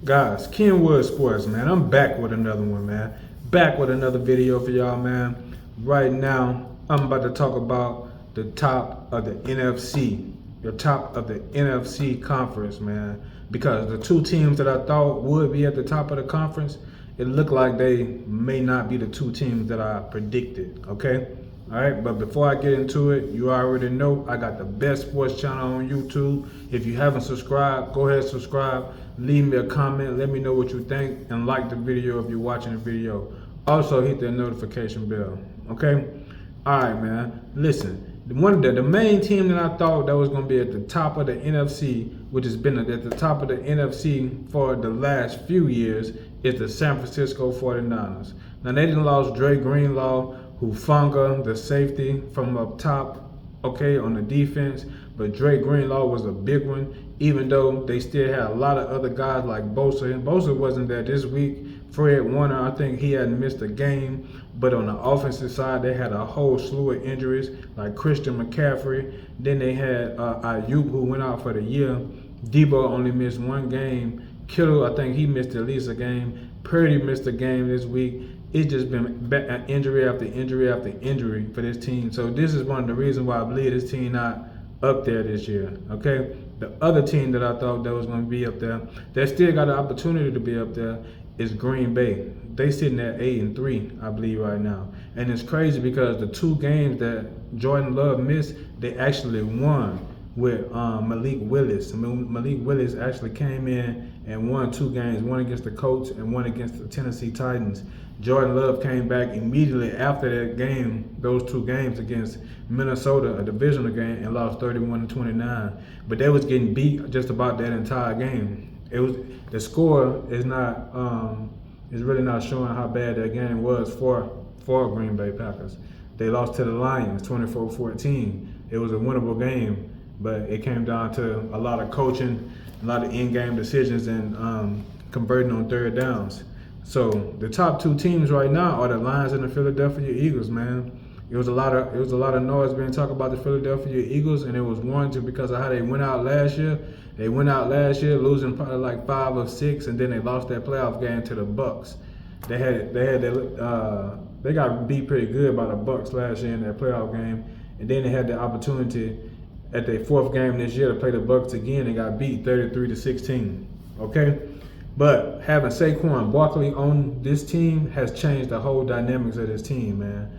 Guys, Kenwood Sports, man. I'm back with another one, man. Back with another video for y'all, man. Right now, I'm about to talk about the top of the NFC. The top of the NFC conference, man. Because the two teams that I thought would be at the top of the conference, it looked like they may not be the two teams that I predicted, okay? All right, but before I get into it, you already know I got the best sports channel on YouTube. If you haven't subscribed, go ahead and subscribe. Leave me a comment. Let me know what you think and like the video if you're watching the video. Also, hit that notification bell, okay? All right, man. Listen, the main team that I thought that was going to be at the top of the NFC, which has been at the top of the NFC for the last few years, is the San Francisco 49ers. Now, they done lost Dre Greenlaw, Hufanga, the safety from up top, okay, on the defense. But Dre Greenlaw was a big one, even though they still had a lot of other guys like Bosa. And Bosa wasn't there this week. Fred Warner, I think he hadn't missed a game. But on the offensive side, they had a whole slew of injuries, like Christian McCaffrey. Then they had Ayuk, who went out for the year. Debo only missed one game. Kittle, I think he missed at least a game. Purdy missed a game this week. It's just been injury after injury after injury for this team. So this is one of the reasons why I believe this team not up there this year, okay? The other team that I thought that was going to be up there, that still got an opportunity to be up there, is Green Bay. They sitting at 8-3, I believe, right now. And it's crazy because the two games that Jordan Love missed, they actually won with Malik Willis. Malik Willis actually came in and won two games, one against the Colts and one against the Tennessee Titans. Jordan Love came back immediately after that game, those two games against Minnesota, a divisional game, and lost 31-29. But they was getting beat just about that entire game. It was the score is not is really not showing how bad that game was for Green Bay Packers. They lost to the Lions 24-14. It was a winnable game, but it came down to a lot of coaching, a lot of in-game decisions, and converting on third downs. So the top two teams right now are the Lions and the Philadelphia Eagles, man. It was a lot of noise being talked about the Philadelphia Eagles, and it was warranted because of how they went out last year. They went out last year losing probably like 5 of 6, and then they lost that playoff game to the Bucks. They got beat pretty good by the Bucks last year in that playoff game, and then they had the opportunity at their fourth game this year to play the Bucks again and got beat 33-16. Okay. But having Saquon Barkley on this team has changed the whole dynamics of this team, man.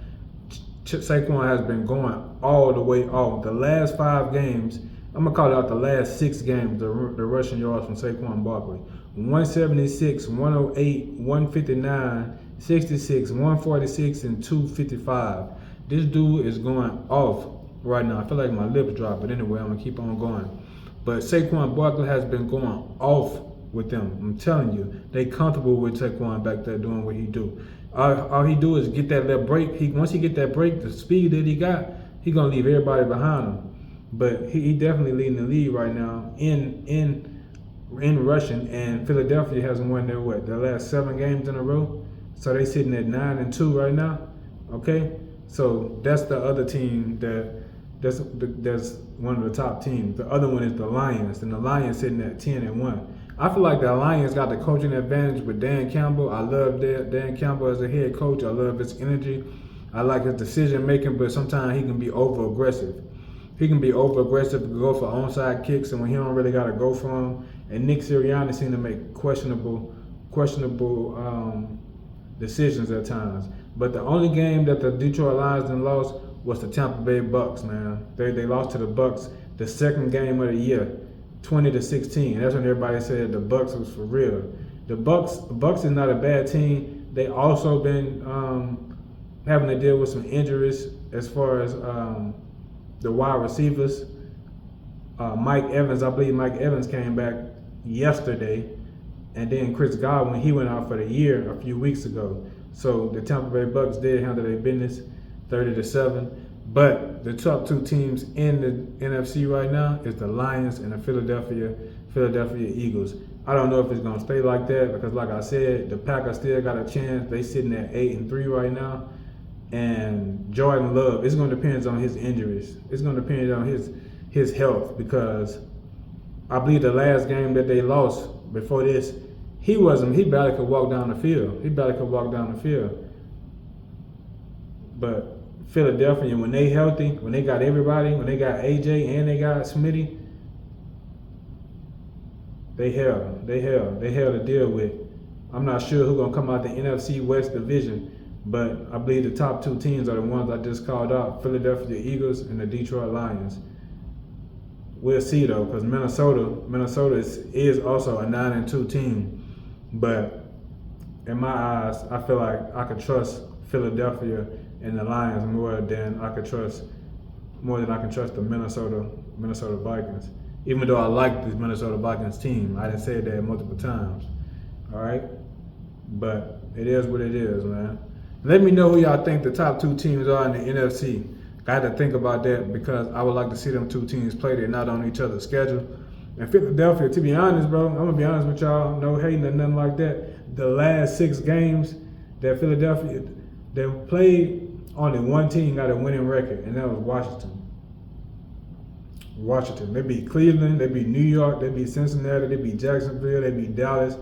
Saquon has been going all the way off. The last 5 games, I'm going to call it out the last 6 games, the rushing yards from Saquon Barkley. 176, 108, 159, 66, 146, and 255. This dude is going off right now. I feel like my lips dropped, but anyway, I'm going to keep on going. But Saquon Barkley has been going off with them. I'm telling you, they comfortable with Saquon back there doing what he do. All he do is get that little break. Once he get that break, the speed that he got, he gonna leave everybody behind him. But he definitely leading the lead right now in rushing. And Philadelphia hasn't won their last 7 games in a row. So they sitting at 9-2 right now. Okay, so that's the other team that's one of the top teams. The other one is the Lions, and the Lions sitting at 10-1. I feel like the Lions got the coaching advantage with Dan Campbell. I love Dan Campbell as a head coach. I love his energy. I like his decision making, but sometimes he can be over aggressive. He can be over aggressive to go for onside kicks, and when he don't really got to go for them. And Nick Sirianni seemed to make questionable decisions at times. But the only game that the Detroit Lions then lost was the Tampa Bay Bucks, man. They lost to the Bucks the second game of the year, 20-16. And that's when everybody said the Bucks was for real. The Bucks is not a bad team. They also been having to deal with some injuries as far as the wide receivers. Mike Evans, I believe Mike Evans came back yesterday, and then Chris Godwin, he went out for the year a few weeks ago. So the Tampa Bay Bucks did handle their business, 30-7. But the top 2 teams in the NFC right now is the Lions and the Philadelphia Eagles. I don't know if it's gonna stay like that because, like I said, the Packers still got a chance. They sitting at 8-3 right now, and Jordan Love, it's gonna depend on his injuries. It's gonna depend on his health, because I believe the last game that they lost before this, He wasn't. He barely could walk down the field. He barely could walk down the field. But Philadelphia, when they healthy, when they got everybody, when they got AJ and they got Smitty, they hell to deal with. I'm not sure who's gonna come out the NFC West division, but I believe the top two teams are the ones I just called out: Philadelphia Eagles and the Detroit Lions. We'll see though, because Minnesota is also a 9-2 team, but in my eyes, I feel like I could trust Philadelphia and the Lions more than I can trust the Minnesota Vikings. Even though I like this Minnesota Vikings team, I done said that multiple times. All right, but it is what it is, man. Let me know who y'all think the top two teams are in the NFC. I had to think about that because I would like to see them two teams play. They're not on each other's schedule. And Philadelphia, to be honest, bro, I'm gonna be honest with y'all, no hating or nothing like that. The last 6 games that Philadelphia they played, only one team got a winning record, and that was Washington. They beat Cleveland, they beat New York, they beat Cincinnati, they beat Jacksonville, they beat Dallas,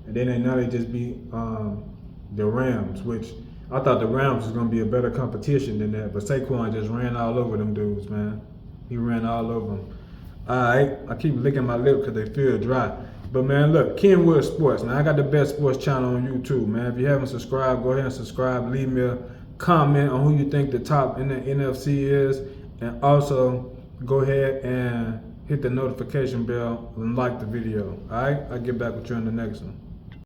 and then they just beat the Rams, which I thought the Rams was going to be a better competition than that, but Saquon just ran all over them dudes, man. He ran all over them. I keep licking my lip because they feel dry. But, man, look, Kenwood Sports. Now, I got the best sports channel on YouTube, man. If you haven't subscribed, go ahead and subscribe. Leave me a comment on who you think the top in the NFC is. And also, go ahead and hit the notification bell and like the video. All right? I'll get back with you on the next one.